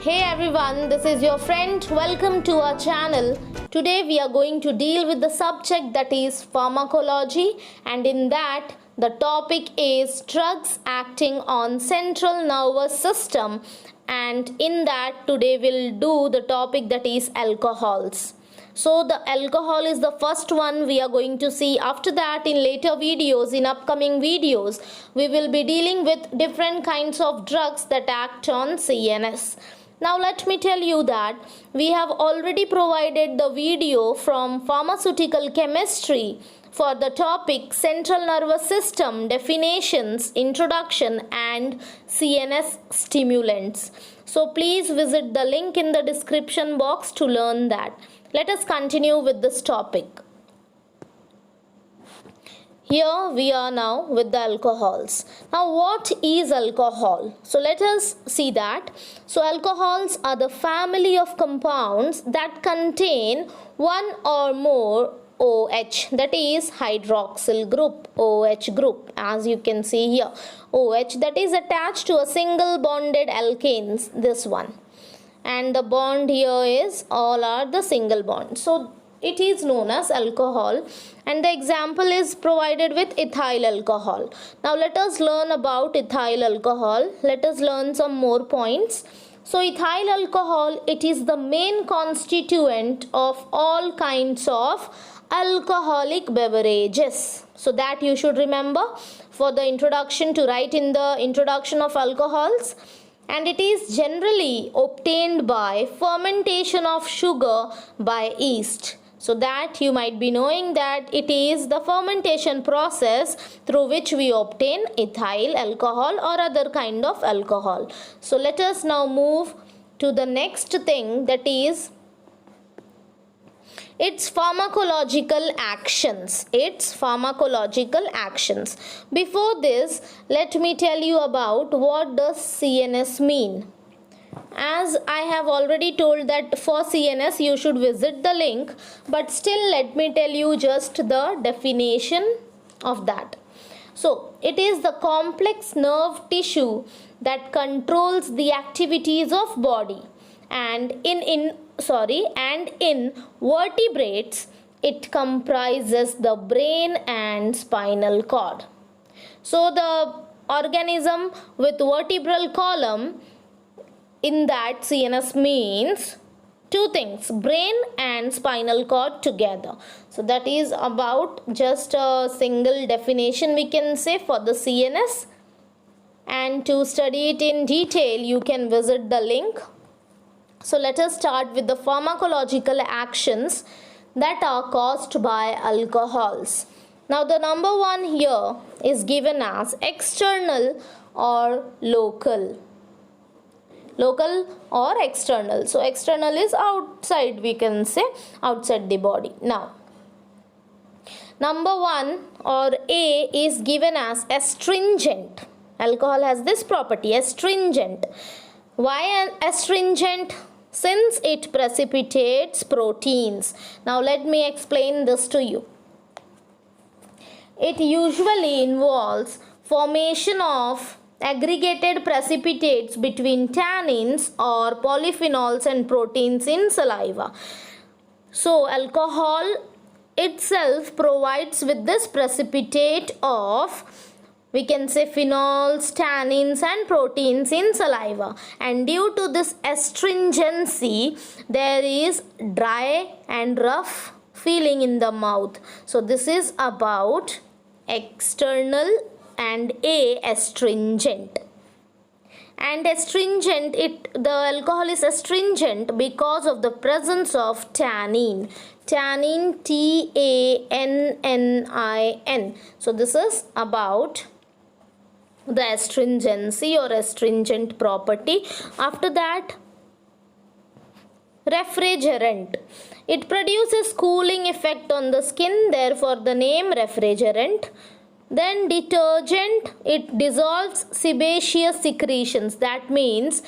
Hey everyone, this is your friend. Welcome to our channel. Today we are going to deal with the subject that is pharmacology, and in that the topic is drugs acting on central nervous system, and in that today we'll do the topic that is alcohols. So the alcohol is the first one we are going to see. After that, in later videos, in upcoming videos, we will be dealing with different kinds of drugs that act on CNS. Now let me tell you that we have already provided the video from pharmaceutical chemistry for the topic central nervous system definitions, introduction and CNS stimulants. So please visit the link in the description box to learn that. Let us continue with this topic. Here we are now with the alcohols. Now what is alcohol? So let us see that. So alcohols are the family of compounds that contain one or more OH, that is hydroxyl group, OH group, as you can see here. OH that is attached to a single bonded alkanes, this one. And the bond here is all are the single bond. So it is known as alcohol, and the example is provided with ethyl alcohol. Now let us learn about ethyl alcohol. Let us learn some more points. So ethyl alcohol, it is the main constituent of all kinds of alcoholic beverages. So that you should remember for the introduction, to write in the introduction of alcohols. And it is generally obtained by fermentation of sugar by yeast. So that you might be knowing that it is the fermentation process through which we obtain ethyl alcohol or other kind of alcohol. So let us now move to the next thing, that is its pharmacological actions. Before this, let me tell you about what does CNS mean. As I have already told that for CNS you should visit the link, but still let me tell you just the definition of that. So it is the complex nerve tissue that controls the activities of body, and in vertebrates it comprises the brain and spinal cord. So the organism with vertebral column, in that CNS means two things, brain and spinal cord together. So that is about just a single definition we can say for the CNS, and to study it in detail you can visit the link. So let us start with the pharmacological actions that are caused by alcohols. Now the number one here is given as external or local. Local or external. So external is outside, we can say outside the body. Now number one or A is given as astringent. Alcohol has this property, astringent. Why an astringent? Since it precipitates proteins. Now let me explain this to you. It usually involves formation of aggregated precipitates between tannins or polyphenols and proteins in saliva. So alcohol itself provides with this precipitate of, we can say, phenols, tannins and proteins in saliva, and due to this astringency there is dry and rough feeling in the mouth. So this is about external and A, astringent. And astringent, the alcohol is astringent because of the presence of tannin. Tannin, TANNIN. So this is about the astringency or astringent property. After that, refrigerant. It produces cooling effect on the skin, therefore the name refrigerant. Then detergent, it dissolves sebaceous secretions. That means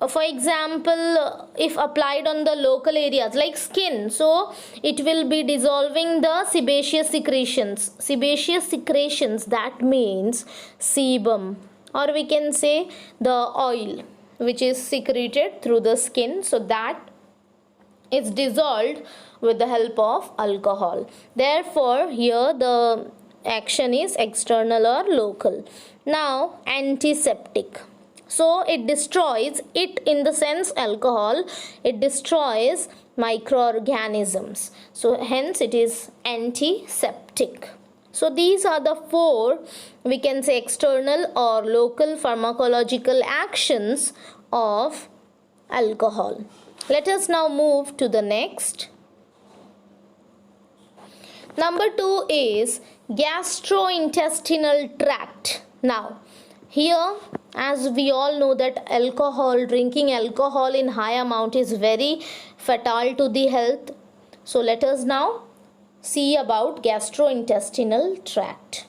for example, if applied on the local areas like skin, so it will be dissolving the sebaceous secretions. Sebaceous secretions, that means sebum, or we can say the oil. which is secreted through the skin, so that is dissolved with the help of alcohol. Therefore here the action is external or local. Now antiseptic, so it destroys, it in the sense alcohol, it destroys microorganisms, so hence it is antiseptic. So these are the four, we can say, external or local pharmacological actions of alcohol. Let us now move to the next. Number 2 is gastrointestinal tract. Now here, as we all know that alcohol, drinking alcohol in high amount is very fatal to the health. So let us now see about gastrointestinal tract.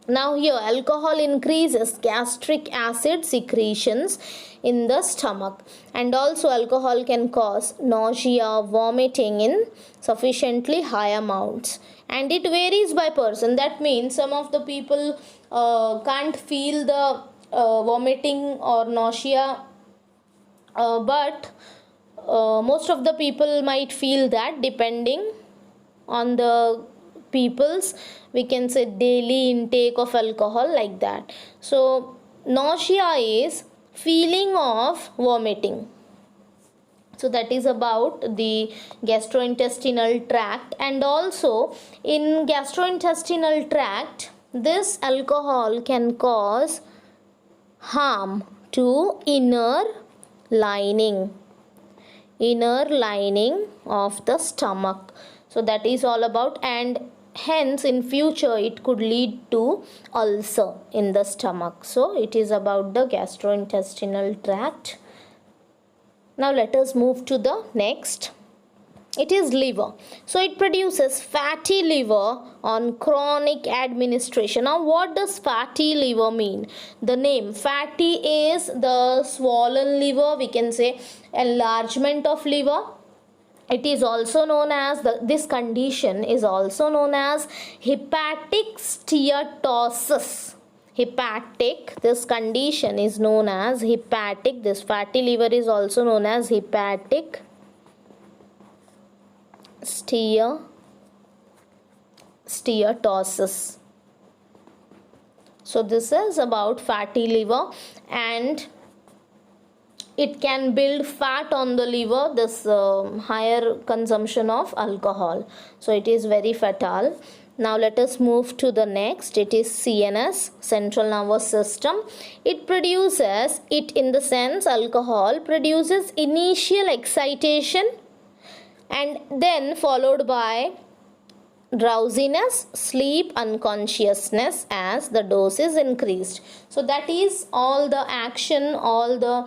Now here alcohol increases gastric acid secretions in the stomach, and also alcohol can cause nausea, vomiting in sufficiently high amounts, and it varies by person. That means some of the people can't feel the vomiting or nausea, but most of the people might feel that, depending on the people's, we can say, daily intake of alcohol, like that. So nausea is feeling of vomiting. So that is about the gastrointestinal tract. And also in gastrointestinal tract, this alcohol can cause harm to inner lining of the stomach. So that is all about, and hence in future it could lead to ulcer in the stomach. So it is about the gastrointestinal tract. Now let us move to the next. It is liver. So it produces fatty liver on chronic administration. Now what does fatty liver mean? The name fatty is the swollen liver, we can say enlargement of liver. It is also known as, this condition is also known as hepatic steatosis. This condition is known as hepatic, this fatty liver is also known as hepatic steatosis. So this is about fatty liver, and it can build fat on the liver, this higher consumption of alcohol. So it is very fatal. Now let us move to the next. It is CNS, central nervous system. It produces, it in the sense alcohol produces initial excitation and then followed by drowsiness, sleep, unconsciousness as the dose is increased. So that is all the action, all the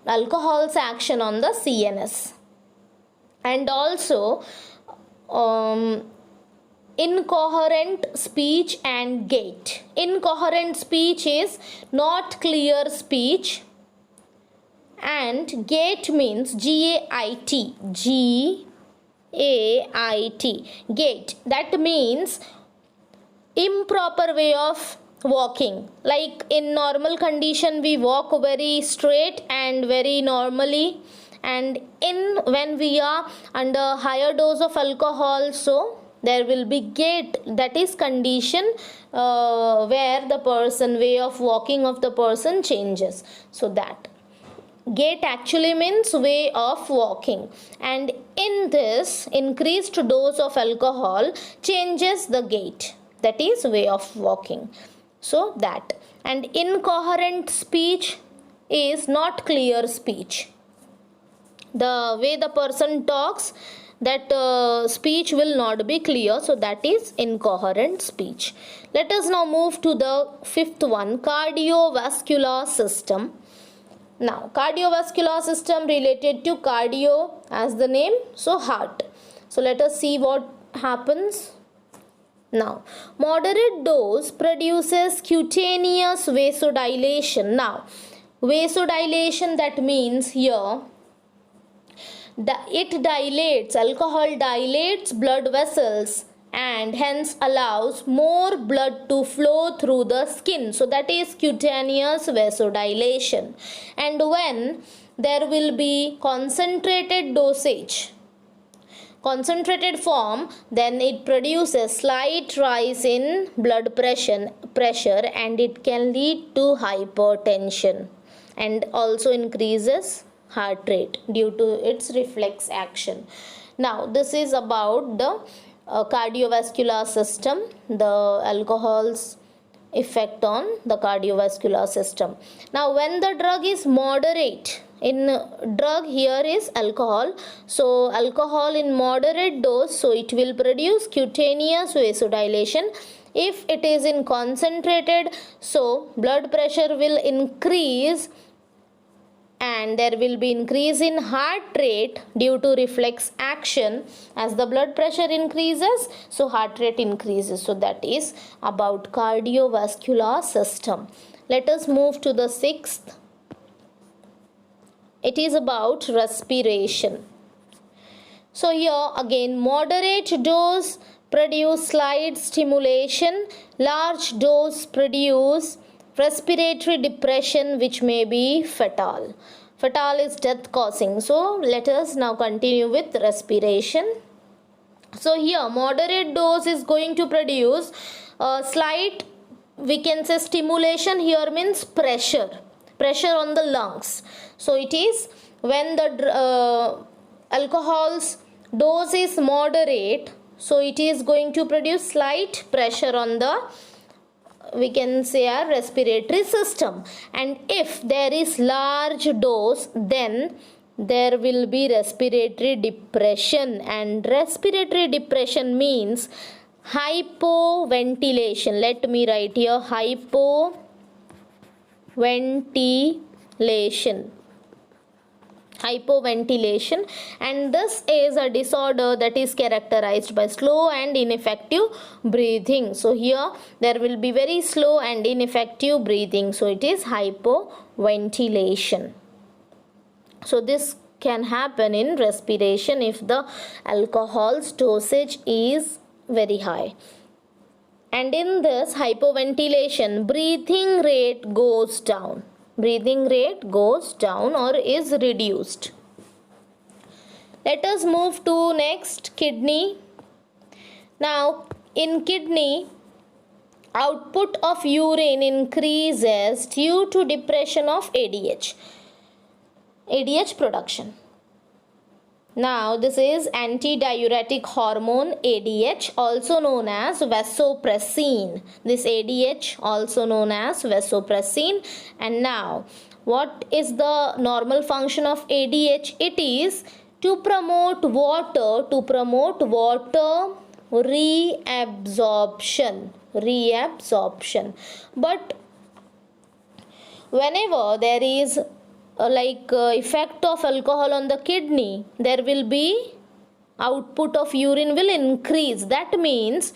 alcohol's action on the CNS. And also incoherent speech and gait. Incoherent speech is not clear speech, and gait means G-A-I-T, gait, that means improper way of walking. Like in normal condition we walk very straight and very normally, and when we are under higher dose of alcohol, so there will be gait, that is condition where the person, way of walking of the person changes. So that gait actually means way of walking, and in this increased dose of alcohol changes the gait, that is way of walking. So that, and incoherent speech is not clear speech, the way the person talks, that speech will not be clear, so that is incoherent speech. Let us now move to the fifth one, cardiovascular system. Now cardiovascular system related to cardio as the name, so heart. So let us see what happens. Now moderate dose produces cutaneous vasodilation. Now vasodilation, that means here it dilates, alcohol dilates blood vessels and hence allows more blood to flow through the skin. So that is cutaneous vasodilation. And when there will be concentrated dosage, concentrated form, then it produces slight rise in blood pressure and it can lead to hypertension and also increases heart rate due to its reflex action. Now this is about the cardiovascular system, the alcohol's effect on the cardiovascular system. Now when the drug is moderate, in drug here is alcohol, so alcohol in moderate dose, so it will produce cutaneous vasodilation. If it is in concentrated, so blood pressure will increase and there will be increase in heart rate due to reflex action. As the blood pressure increases, so heart rate increases. So that is about cardiovascular system. Let us move to the sixth. It is about respiration. So here again, moderate dose produce slight stimulation, large dose produce respiratory depression which may be fatal. Fatal is death causing. So let us now continue with respiration. So here moderate dose is going to produce slight, we can say stimulation here means pressure on the lungs. So it is when the alcohol's dose is moderate, so it is going to produce slight pressure on the, we can say, our respiratory system. And if there is large dose, then there will be respiratory depression, and respiratory depression means hypoventilation. Let me write here hypoventilation, and this is a disorder that is characterized by slow and ineffective breathing. So here there will be very slow and ineffective breathing, so it is hypoventilation. So this can happen in respiration if the alcohol's dosage is very high. And in this hypoventilation, breathing rate goes down. Breathing rate goes down or is reduced. Let us move to next, kidney. Now in kidney, output of urine increases due to depression of ADH production. Now this is antidiuretic hormone ADH, also known as vasopressin. This ADH also known as vasopressin. And now what is the normal function of ADH? It is to promote water reabsorption. But whenever there is effect of alcohol on the kidney, there will be output of urine will increase. That means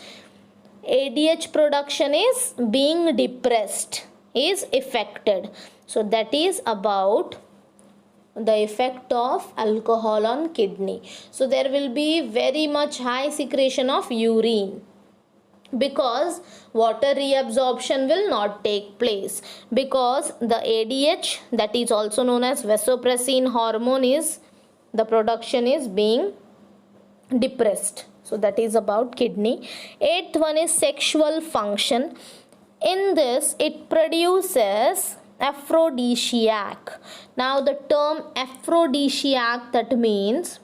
ADH production is being depressed, is affected. So that is about the effect of alcohol on kidney. So there will be very much high secretion of urine, because water reabsorption will not take place, because the ADH, that is also known as vasopressin hormone, is the production is being depressed. So that is about kidney. Eighth one is sexual function. In this, it produces aphrodisiac. Now the term aphrodisiac, that means,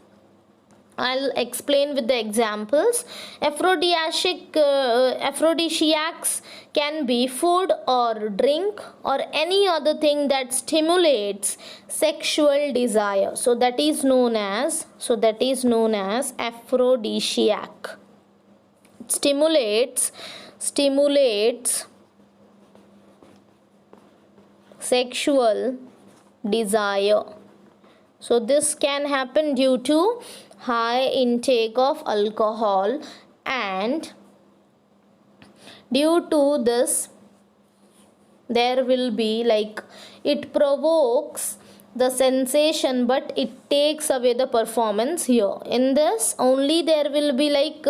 I'll explain with the examples. Aphrodisiacs can be food or drink or any other thing that stimulates sexual desire. So that is known as aphrodisiac. Stimulates sexual desire. So this can happen due to high intake of alcohol, and due to this there will be it provokes the sensation, but it takes away the performance here. In this only there will be like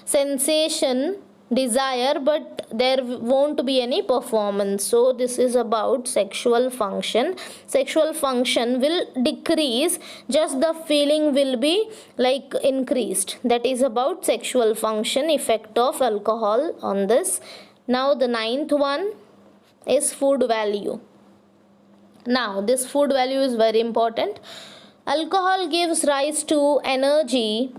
sensation, desire, but there won't be any performance. So this is about sexual function. Sexual function will decrease, just the feeling will be like increased. That is about sexual function, effect of alcohol on this. Now the ninth one is food value. Now this food value is very important. Alcohol gives rise to energy.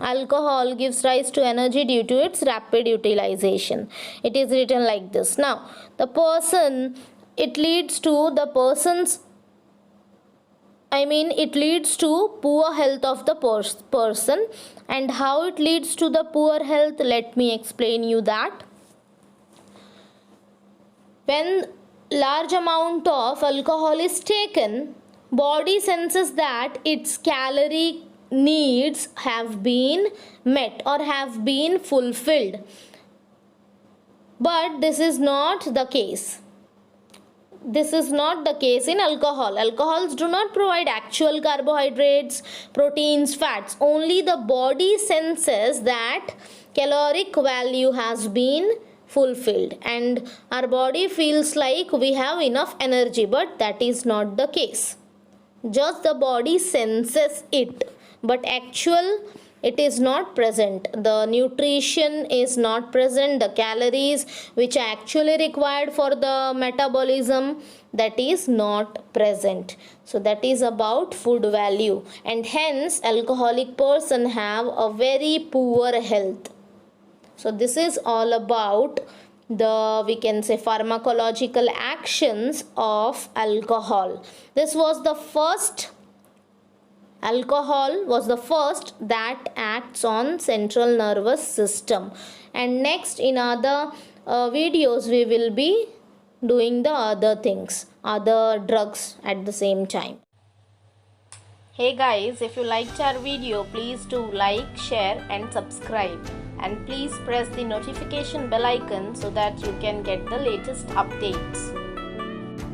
Alcohol gives rise to energy due to its rapid utilization. It is written like this. Now the person, it leads to the person's, it leads to poor health of the person. And how it leads to the poor health, let me explain you that. When large amount of alcohol is taken, body senses that its calorie needs have been met or have been fulfilled. But this is not the case. This is not the case in alcohol. Alcohols do not provide actual carbohydrates, proteins, fats. Only the body senses that caloric value has been fulfilled and our body feels like we have enough energy, but that is not the case. Just the body senses it, but actual it is not present. The nutrition is not present. The calories which are actually required for the metabolism, that is not present. So that is about food value, and hence alcoholic person have a very poor health. So this is all about the, we can say, pharmacological actions of alcohol. This was the first, alcohol was the first that acts on central nervous system. And next in other videos we will be doing the other things, other drugs at the same time. Hey guys, if you liked our video, please do like, share and subscribe. And please press the notification bell icon so that you can get the latest updates.